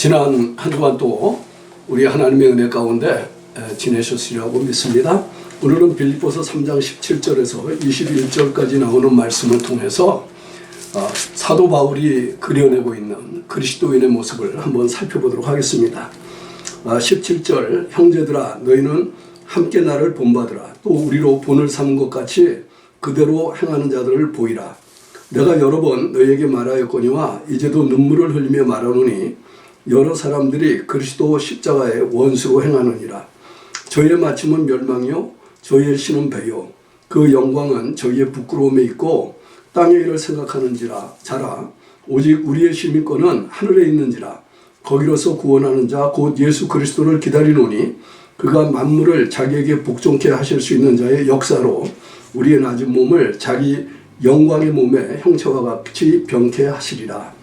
지난 한 주간 또 우리 하나님의 은혜 가운데 지내셨으리라고 믿습니다. 오늘은 빌립보서 3장 17절에서 21절까지 나오는 말씀을 통해서 사도 바울이 그려내고 있는 그리스도인의 모습을 한번 살펴보도록 하겠습니다. 17절 형제들아 너희는 함께 나를 본받으라. 또 우리로 본을 삼은 것 같이 그대로 행하는 자들을 보이라. 내가 여러 번 너희에게 말하였거니와 이제도 눈물을 흘리며 말하노니 여러 사람들이 그리스도 십자가의 원수로 행하느니라. 저희의 마침은 멸망이요 저희의 신은 배요 그 영광은 저희의 부끄러움에 있고 땅의 일을 생각하는지라 자라. 오직 우리의 시민권은 하늘에 있는지라. 거기로서 구원하는 자 곧 예수 그리스도를 기다리노니 그가 만물을 자기에게 복종케 하실 수 있는 자의 역사로 우리의 낮은 몸을 자기 영광의 몸의 형체와 같이 병케 하시리라.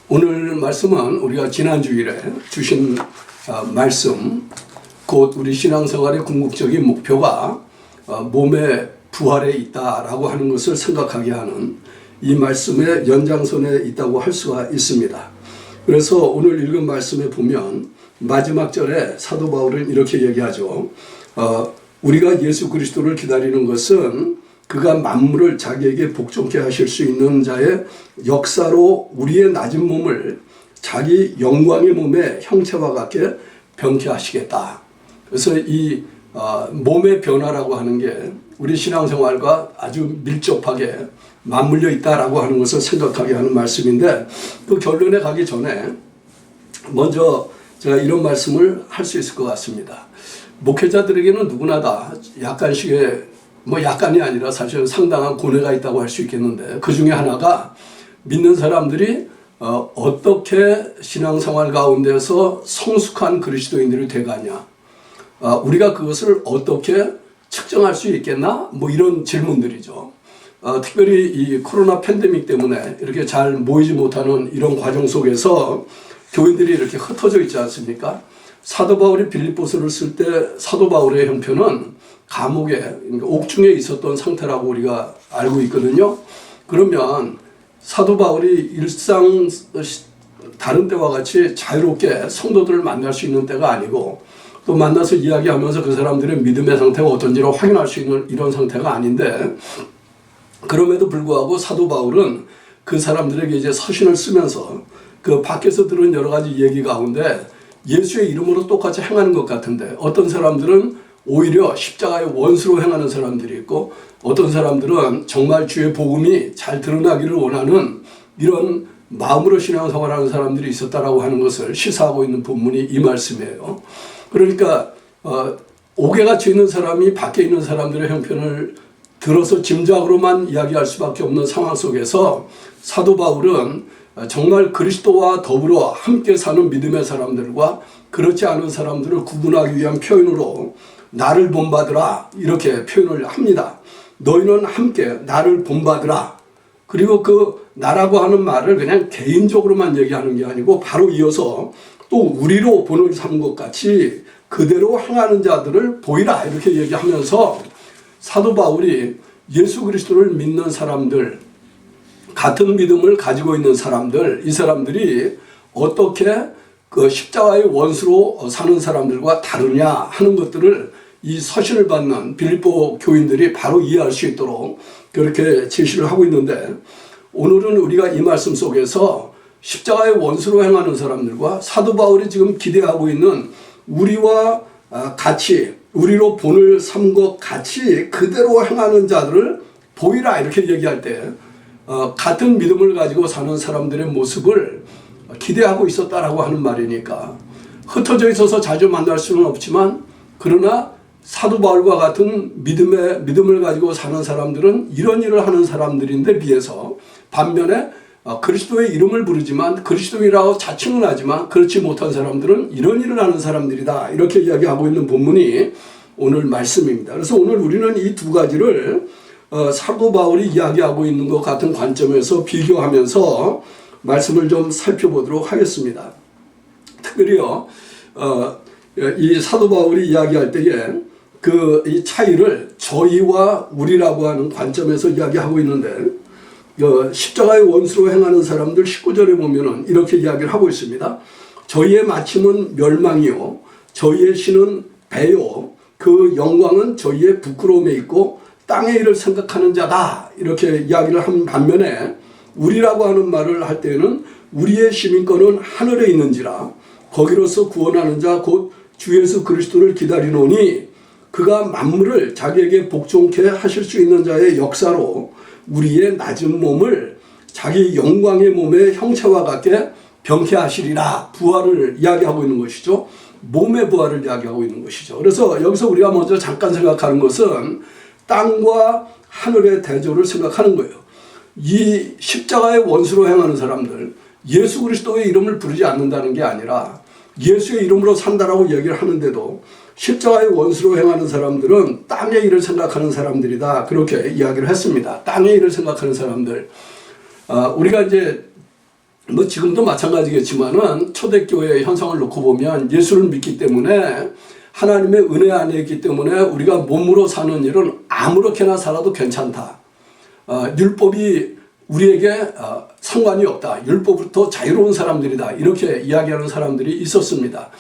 오늘 말씀은 우리가 지난 주일에 주신 말씀, 곧 우리 신앙생활의 궁극적인 목표가 몸의 부활에 있다라고 하는 것을 생각하게 하는 이 말씀의 연장선에 있다고 할 수가 있습니다. 그래서 오늘 읽은 말씀에 보면 마지막 절에 사도 바울은 이렇게 얘기하죠. 우리가 예수 그리스도를 기다리는 것은 그가 만물을 자기에게 복종케 하실 수 있는 자의 역사로 우리의 낮은 몸을 자기 영광의 몸의 형체와 같게 병케 하시겠다. 그래서 이 몸의 변화라고 하는 게 우리 신앙생활과 아주 밀접하게 맞물려 있다라고 하는 것을 생각하게 하는 말씀인데, 그 결론에 가기 전에 먼저 제가 이런 말씀을 할 수 있을 것 같습니다. 목회자들에게는 누구나 다 약간씩의 약간이 아니라 사실은 상당한 고뇌가 있다고 할 수 있겠는데, 그 중에 하나가 믿는 사람들이 어떻게 신앙생활 가운데서 성숙한 그리스도인들이 돼가냐, 우리가 그것을 어떻게 측정할 수 있겠나, 이런 질문들이죠. 특별히 이 코로나 팬데믹 때문에 이렇게 잘 모이지 못하는 이런 과정 속에서 교인들이 이렇게 흩어져 있지 않습니까? 사도 바울이 빌립보서를 쓸 때 사도 바울의 형편은 감옥에, 그러니까 옥중에 있었던 상태라고 우리가 알고 있거든요. 그러면 사도 바울이 일상 다른 때와 같이 자유롭게 성도들을 만날 수 있는 때가 아니고, 또 만나서 이야기하면서 그 사람들의 믿음의 상태가 어떤지를 확인할 수 있는 이런 상태가 아닌데, 그럼에도 불구하고 사도 바울은 그 사람들에게 이제 서신을 쓰면서 그 밖에서 들은 여러 가지 얘기 가운데 예수의 이름으로 똑같이 행하는 것 같은데, 어떤 사람들은 오히려 십자가의 원수로 행하는 사람들이 있고, 어떤 사람들은 정말 주의 복음이 잘 드러나기를 원하는 이런 마음으로 신앙생활하는 사람들이 있었다라고 하는 것을 시사하고 있는 본문이 이 말씀이에요. 그러니까 옥에 갇혀 있는 사람이 밖에 있는 사람들의 형편을 들어서 짐작으로만 이야기할 수밖에 없는 상황 속에서 사도 바울은 정말 그리스도와 더불어 함께 사는 믿음의 사람들과 그렇지 않은 사람들을 구분하기 위한 표현으로 나를 본받으라, 이렇게 표현을 합니다. 너희는 함께 나를 본받으라. 그리고 그 나라고 하는 말을 그냥 개인적으로만 얘기하는 게 아니고 바로 이어서 또 우리로 본을 삼은 것 같이 그대로 행하는 자들을 보이라, 이렇게 얘기하면서 사도 바울이 예수 그리스도를 믿는 사람들, 같은 믿음을 가지고 있는 사람들, 이 사람들이 어떻게 그 십자가의 원수로 사는 사람들과 다르냐 하는 것들을 이 서신을 받는 빌립보 교인들이 바로 이해할 수 있도록 그렇게 제시를 하고 있는데, 오늘은 우리가 이 말씀 속에서 십자가의 원수로 행하는 사람들과 사도 바울이 지금 기대하고 있는 우리와 같이, 우리로 본을 삼은 것 같이 그대로 행하는 자들을 보이라, 이렇게 얘기할 때 같은 믿음을 가지고 사는 사람들의 모습을 기대하고 있었다라고 하는 말이니까, 흩어져 있어서 자주 만날 수는 없지만 그러나 사도 바울과 같은 믿음을 가지고 사는 사람들은 이런 일을 하는 사람들인데 비해서, 반면에 그리스도의 이름을 부르지만 그리스도인이라고 자칭은 하지만 그렇지 못한 사람들은 이런 일을 하는 사람들이다, 이렇게 이야기하고 있는 본문이 오늘 말씀입니다. 그래서 오늘 우리는 이 두 가지를 사도 바울이 이야기하고 있는 것 같은 관점에서 비교하면서 말씀을 좀 살펴보도록 하겠습니다. 특별히요, 이 사도 바울이 이야기할 때에 이 차이를 저희와 우리라고 하는 관점에서 이야기하고 있는데, 십자가의 원수로 행하는 사람들 19절에 보면은 이렇게 이야기를 하고 있습니다. 저희의 마침은 멸망이요 저희의 신은 배요 그 영광은 저희의 부끄러움에 있고 땅의 일을 생각하는 자다. 이렇게 이야기를 한 반면에 우리라고 하는 말을 할 때에는 우리의 시민권은 하늘에 있는지라 거기로서 구원하는 자 곧 주 예수 그리스도를 기다리노니 그가 만물을 자기에게 복종케 하실 수 있는 자의 역사로 우리의 낮은 몸을 자기 영광의 몸의 형체와 같게 병케 하시리라. 부활을 이야기하고 있는 것이죠. 몸의 부활을 이야기하고 있는 것이죠. 그래서 여기서 우리가 먼저 잠깐 생각하는 것은 땅과 하늘의 대조를 생각하는 거예요. 이 십자가의 원수로 행하는 사람들, 예수 그리스도의 이름을 부르지 않는다는 게 아니라 예수의 이름으로 산다라고 얘기를 하는데도 십자가의 원수로 행하는 사람들은 땅의 일을 생각하는 사람들이다. 그렇게 이야기를 했습니다. 땅의 일을 생각하는 사람들. 우리가 이제 뭐 지금도 마찬가지겠지만은 초대교회의 현상을 놓고 보면 예수를 믿기 때문에 하나님의 은혜 안에 있기 때문에 우리가 몸으로 사는 일은 아무렇게나 살아도 괜찮다. 율법이 우리에게 상관이 없다. 율법부터 자유로운 사람들이다. 이렇게 이야기하는 사람들이 있었습니다.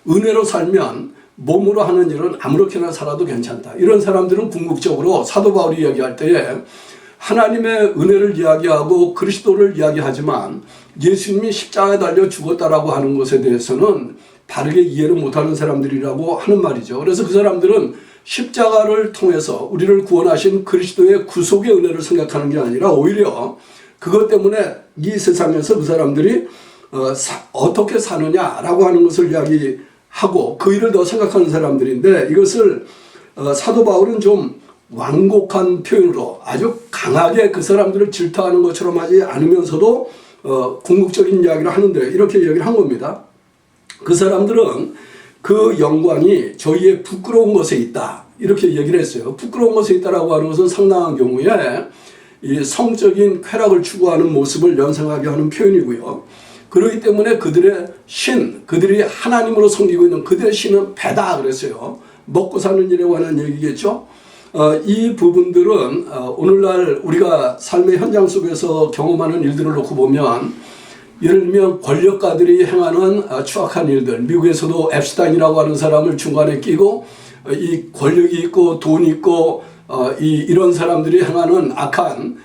은혜로 살면 몸으로 하는 일은 아무렇게나 살아도 괜찮다. 이런 사람들은 궁극적으로 사도 바울이 이야기할 때에 하나님의 은혜를 이야기하고 그리스도를 이야기하지만 예수님이 십자가에 달려 죽었다라고 하는 것에 대해서는 바르게 이해를 못하는 사람들이라고 하는 말이죠. 그래서 그 사람들은 십자가를 통해서 우리를 구원하신 그리스도의 구속의 은혜를 생각하는 게 아니라 오히려 그것 때문에 이 세상에서 그 사람들이 어떻게 사느냐라고 하는 것을 이야기하고 그 일을 더 생각하는 사람들인데 이것을 사도 바울은 좀 완곡한 표현으로 아주 강하게 그 사람들을 질타하는 것처럼 하지 않으면서도 궁극적인 이야기를 하는데 이렇게 이야기를 한 겁니다. 그 사람들은 그 영광이 저희의 부끄러운 것에 있다. 이렇게 얘기를 했어요. 부끄러운 것에 있다라고 하는 것은 상당한 경우에 이 성적인 쾌락을 추구하는 모습을 연상하게 하는 표현이고요. 그렇기 때문에 그들의 신, 그들이 하나님으로 섬기고 있는 그들의 신은 배다 그랬어요. 먹고 사는 일에 관한 얘기겠죠. 이 부분들은 오늘날 우리가 삶의 현장 속에서 경험하는 일들을 놓고 보면 예를 들면 권력가들이 행하는 추악한 일들, 미국에서도 앱스타인이라고 하는 사람을 중간에 끼고 이 권력이 있고 돈이 있고 이런 사람들이 행하는 악한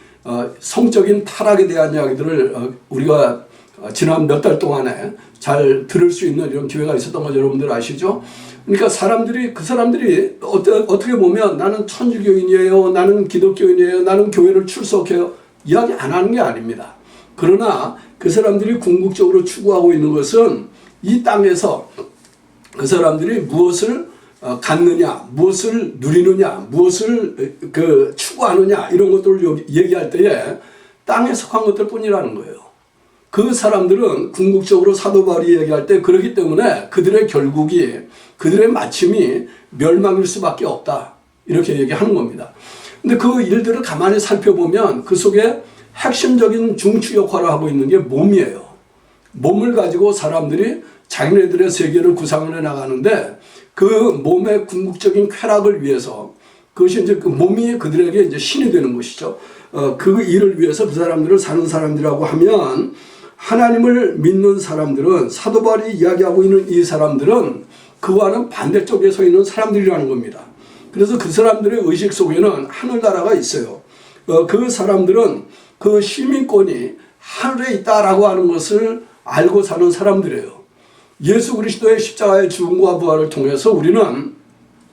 성적인 타락에 대한 이야기들을 우리가 지난 몇 달 동안에 잘 들을 수 있는 이런 기회가 있었던 거 여러분들 아시죠? 그러니까 그 사람들이 어떻게 보면 나는 천주교인이에요, 나는 기독교인이에요, 나는 교회를 출석해요 이야기 안 하는 게 아닙니다. 그러나 그 사람들이 궁극적으로 추구하고 있는 것은 이 땅에서 그 사람들이 무엇을 갖느냐, 무엇을 누리느냐, 무엇을 추구하느냐 이런 것들을 얘기할 때에 땅에 속한 것들 뿐이라는 거예요. 그 사람들은 궁극적으로 사도 바울이 얘기할 때 그렇기 때문에 그들의 결국이 그들의 마침이 멸망일 수밖에 없다. 이렇게 얘기하는 겁니다. 근데 그 일들을 가만히 살펴보면 그 속에 핵심적인 중추 역할을 하고 있는 게 몸이에요. 몸을 가지고 사람들이 자기네들의 세계를 구상을 해 나가는데 그 몸의 궁극적인 쾌락을 위해서 그것이 이제 그 몸이 그들에게 이제 신이 되는 것이죠. 그 일을 위해서 그 사람들을 사는 사람들이라고 하면 하나님을 믿는 사람들은 사도 바울이 이야기하고 있는 이 사람들은 그와는 반대쪽에 서 있는 사람들이라는 겁니다. 그래서 그 사람들의 의식 속에는 하늘나라가 있어요. 그 사람들은 그 시민권이 하늘에 있다라고 하는 것을 알고 사는 사람들이에요. 예수 그리스도의 십자가의 죽음과 부활을 통해서 우리는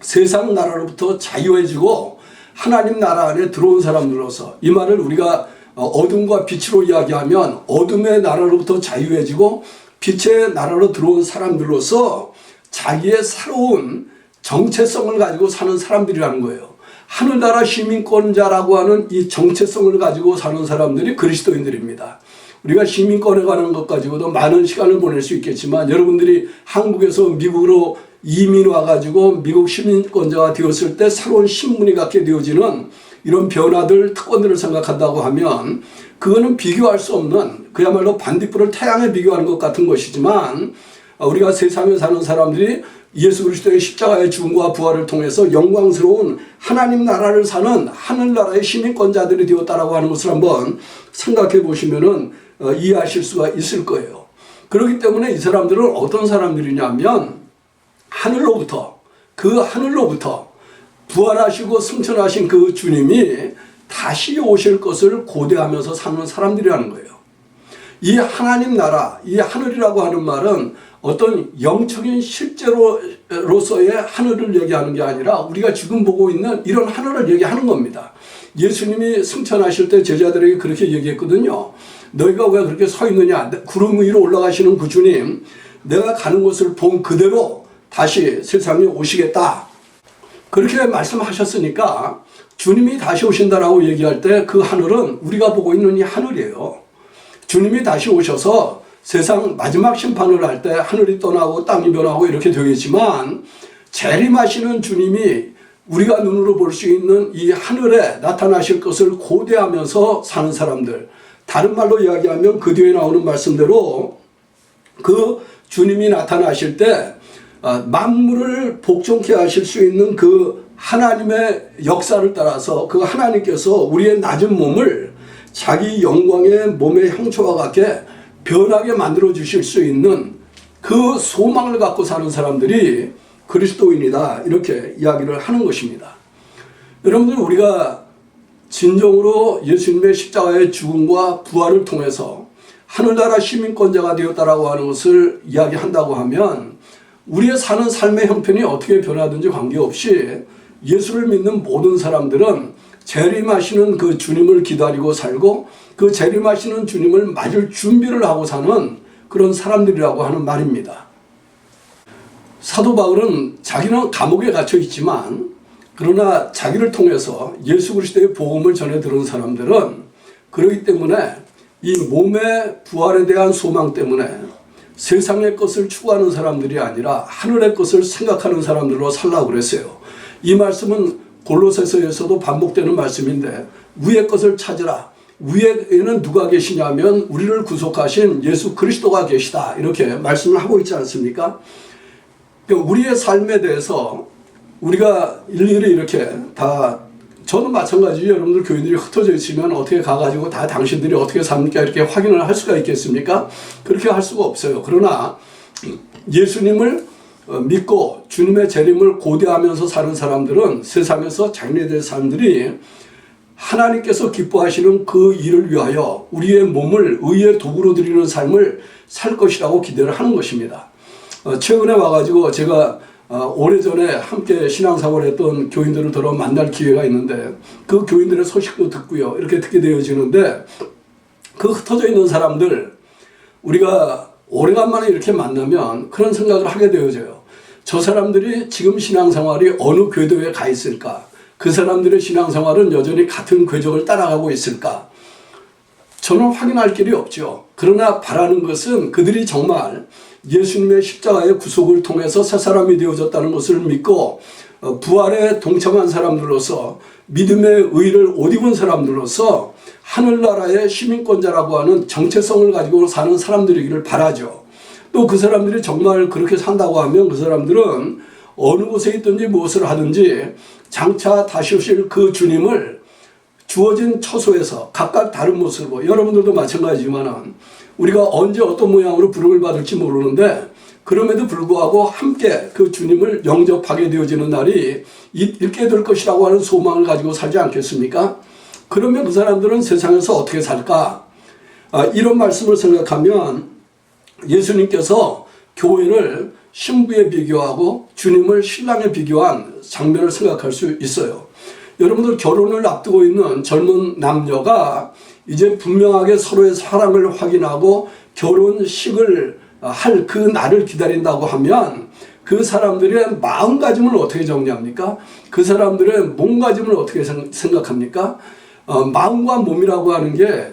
세상 나라로부터 자유해지고 하나님 나라 안에 들어온 사람들로서 이 말을 우리가 어둠과 빛으로 이야기하면 어둠의 나라로부터 자유해지고 빛의 나라로 들어온 사람들로서 자기의 새로운 정체성을 가지고 사는 사람들이라는 거예요. 하늘나라 시민권자라고 하는 이 정체성을 가지고 사는 사람들이 그리스도인들입니다. 우리가 시민권에 관한 것 가지고도 많은 시간을 보낼 수 있겠지만 여러분들이 한국에서 미국으로 이민 와가지고 미국 시민권자가 되었을 때 새로운 신분이 갖게 되어지는 이런 변화들, 특권들을 생각한다고 하면 그거는 비교할 수 없는 그야말로 반딧불을 태양에 비교하는 것 같은 것이지만 우리가 세상에 사는 사람들이 예수 그리스도의 십자가의 죽음과 부활을 통해서 영광스러운 하나님 나라를 사는 하늘나라의 시민권자들이 되었다라고 하는 것을 한번 생각해 보시면은 이해하실 수가 있을 거예요. 그렇기 때문에 이 사람들은 어떤 사람들이냐면 하늘로부터 부활하시고 승천하신 그 주님이 다시 오실 것을 고대하면서 사는 사람들이라는 거예요. 이 하나님 나라, 이 하늘이라고 하는 말은 어떤 영적인 실제로서의 하늘을 얘기하는 게 아니라 우리가 지금 보고 있는 이런 하늘을 얘기하는 겁니다. 예수님이 승천하실 때 제자들에게 그렇게 얘기했거든요. 너희가 왜 그렇게 서 있느냐? 구름 위로 올라가시는 그 주님, 내가 가는 곳을 본 그대로 다시 세상에 오시겠다. 그렇게 말씀하셨으니까 주님이 다시 오신다라고 얘기할 때 그 하늘은 우리가 보고 있는 이 하늘이에요. 주님이 다시 오셔서 세상 마지막 심판을 할 때 하늘이 떠나고 땅이 변하고 이렇게 되겠지만 재림하시는 주님이 우리가 눈으로 볼 수 있는 이 하늘에 나타나실 것을 고대하면서 사는 사람들, 다른 말로 이야기하면 그 뒤에 나오는 말씀대로 그 주님이 나타나실 때 만물을 복종케 하실 수 있는 그 하나님의 역사를 따라서 그 하나님께서 우리의 낮은 몸을 자기 영광의 몸의 형체와 같게 변하게 만들어 주실 수 있는 그 소망을 갖고 사는 사람들이 그리스도인이다, 이렇게 이야기를 하는 것입니다. 여러분들, 우리가 진정으로 예수님의 십자가의 죽음과 부활을 통해서 하늘나라 시민권자가 되었다라고 하는 것을 이야기한다고 하면 우리의 사는 삶의 형편이 어떻게 변하든지 관계없이 예수를 믿는 모든 사람들은 재림하시는 그 주님을 기다리고 살고 그 재림하시는 주님을 맞을 준비를 하고 사는 그런 사람들이라고 하는 말입니다. 사도 바울은 자기는 감옥에 갇혀 있지만 그러나 자기를 통해서 예수 그리스도의 복음을 전해 들은 사람들은 그렇기 때문에 이 몸의 부활에 대한 소망 때문에 세상의 것을 추구하는 사람들이 아니라 하늘의 것을 생각하는 사람들로 살라고 그랬어요. 이 말씀은 골로새서에서도 반복되는 말씀인데 위의 것을 찾으라. 위에는 누가 계시냐면 우리를 구속하신 예수 그리스도가 계시다, 이렇게 말씀을 하고 있지 않습니까? 그러니까 우리의 삶에 대해서 우리가 일일이 이렇게 다, 저는 마찬가지, 여러분들 교인들이 흩어져 있으면 어떻게 가가지고 다 당신들이 어떻게 삽니까? 이렇게 확인을 할 수가 있겠습니까? 그렇게 할 수가 없어요. 그러나 예수님을 믿고 주님의 재림을 고대하면서 사는 사람들은 세상에서 장래될 사람들이 하나님께서 기뻐하시는 그 일을 위하여 우리의 몸을 의의 도구로 드리는 삶을 살 것이라고 기대를 하는 것입니다. 최근에 와가지고 제가 오래전에 함께 신앙생활을 했던 교인들을 더러 만날 기회가 있는데 그 교인들의 소식도 듣고요, 이렇게 듣게 되어지는데 그 흩어져 있는 사람들, 우리가 오래간만에 이렇게 만나면 그런 생각을 하게 되어져요. 저 사람들이 지금 신앙생활이 어느 궤도에 가 있을까? 그 사람들의 신앙생활은 여전히 같은 궤적을 따라가고 있을까? 저는 확인할 길이 없죠. 그러나 바라는 것은 그들이 정말 예수님의 십자가의 구속을 통해서 새 사람이 되어졌다는 것을 믿고 부활에 동참한 사람들로서 믿음의 의를 옷 입은 사람들로서 하늘나라의 시민권자라고 하는 정체성을 가지고 사는 사람들이기를 바라죠. 또 그 사람들이 정말 그렇게 산다고 하면 그 사람들은 어느 곳에 있든지 무엇을 하든지 장차 다시 오실 그 주님을 주어진 처소에서 각각 다른 모습으로, 여러분들도 마찬가지지만 우리가 언제 어떤 모양으로 부름을 받을지 모르는데 그럼에도 불구하고 함께 그 주님을 영접하게 되어지는 날이 있게 될 것이라고 하는 소망을 가지고 살지 않겠습니까? 그러면 그 사람들은 세상에서 어떻게 살까? 이런 말씀을 생각하면 예수님께서 교회를 신부에 비교하고 주님을 신랑에 비교한 장면을 생각할 수 있어요. 여러분들, 결혼을 앞두고 있는 젊은 남녀가 이제 분명하게 서로의 사랑을 확인하고 결혼식을 할 그 날을 기다린다고 하면 그 사람들의 마음가짐을 어떻게 정리합니까? 그 사람들의 몸가짐을 어떻게 생각합니까? 마음과 몸이라고 하는 게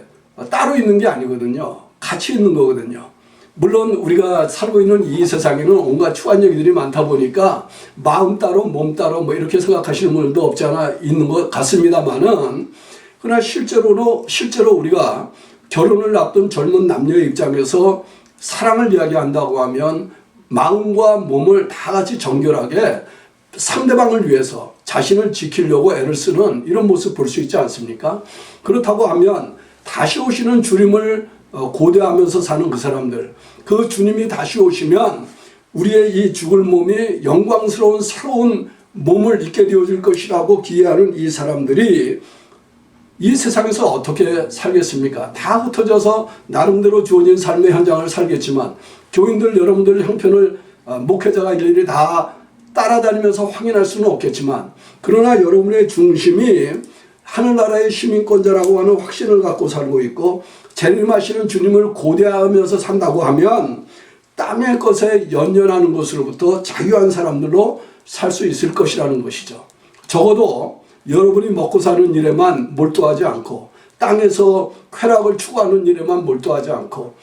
따로 있는 게 아니거든요. 같이 있는 거거든요. 물론 우리가 살고 있는 이 세상에는 온갖 추한 얘기들이 많다 보니까 마음 따로 몸 따로 뭐 이렇게 생각하시는 분들도 없지 않아 있는 것 같습니다만은, 그러나 실제로 우리가 결혼을 앞둔 젊은 남녀의 입장에서 사랑을 이야기한다고 하면 마음과 몸을 다 같이 정결하게 상대방을 위해서 자신을 지키려고 애를 쓰는 이런 모습 볼 수 있지 않습니까? 그렇다고 하면 다시 오시는 주님을 고대하면서 사는 그 사람들, 그 주님이 다시 오시면 우리의 이 죽을 몸이 영광스러운 새로운 몸을 입게 되어질 것이라고 기대하는 이 사람들이 이 세상에서 어떻게 살겠습니까? 다 흩어져서 나름대로 주어진 삶의 현장을 살겠지만 교인들 여러분들 형편을 목회자가 일일이 다 따라다니면서 확인할 수는 없겠지만 그러나 여러분의 중심이 하늘나라의 시민권자라고 하는 확신을 갖고 살고 있고 재림하시는 주님을 고대하면서 산다고 하면 땅의 것에 연연하는 것으로부터 자유한 사람들로 살 수 있을 것이라는 것이죠. 적어도 여러분이 먹고 사는 일에만 몰두하지 않고 땅에서 쾌락을 추구하는 일에만 몰두하지 않고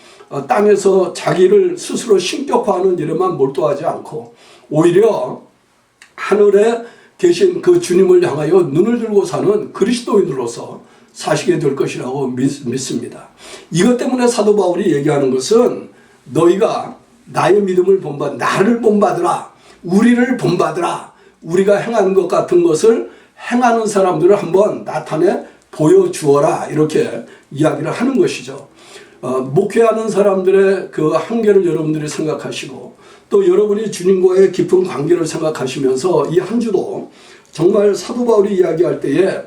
땅에서 자기를 스스로 신격화하는 일에만 몰두하지 않고 오히려 하늘에 계신 그 주님을 향하여 눈을 들고 사는 그리스도인으로서 사시게 될 것이라고 믿습니다. 이것 때문에 사도 바울이 얘기하는 것은 너희가 나의 믿음을 본받, 나를 본받으라, 우리를 본받으라, 우리가 행하는 것 같은 것을 행하는 사람들을 한번 나타내 보여주어라 이렇게 이야기를 하는 것이죠. 목회하는 사람들의 그 한계를 여러분들이 생각하시고 또 여러분이 주님과의 깊은 관계를 생각하시면서 이 한 주도 정말 사도 바울이 이야기할 때에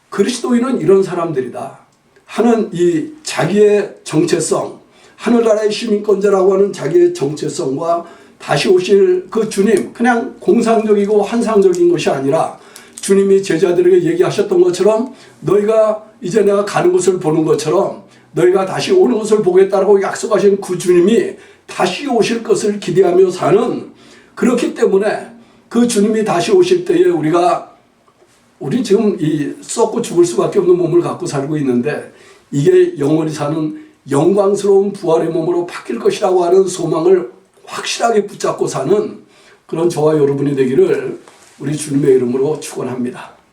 그리스도인은 이런 사람들이다 하는 이 자기의 정체성, 하늘나라의 시민권자라고 하는 자기의 정체성과 다시 오실 그 주님, 그냥 공상적이고 환상적인 것이 아니라 주님이 제자들에게 얘기하셨던 것처럼 너희가 이제 내가 가는 곳을 보는 것처럼 너희가 다시 오는 것을 보겠다고 약속하신 그 주님이 다시 오실 것을 기대하며 사는, 그렇기 때문에 그 주님이 다시 오실 때에 우리 지금 이 썩고 죽을 수밖에 없는 몸을 갖고 살고 있는데 이게 영원히 사는 영광스러운 부활의 몸으로 바뀔 것이라고 하는 소망을 확실하게 붙잡고 사는 그런 저와 여러분이 되기를 우리 주님의 이름으로 축원합니다.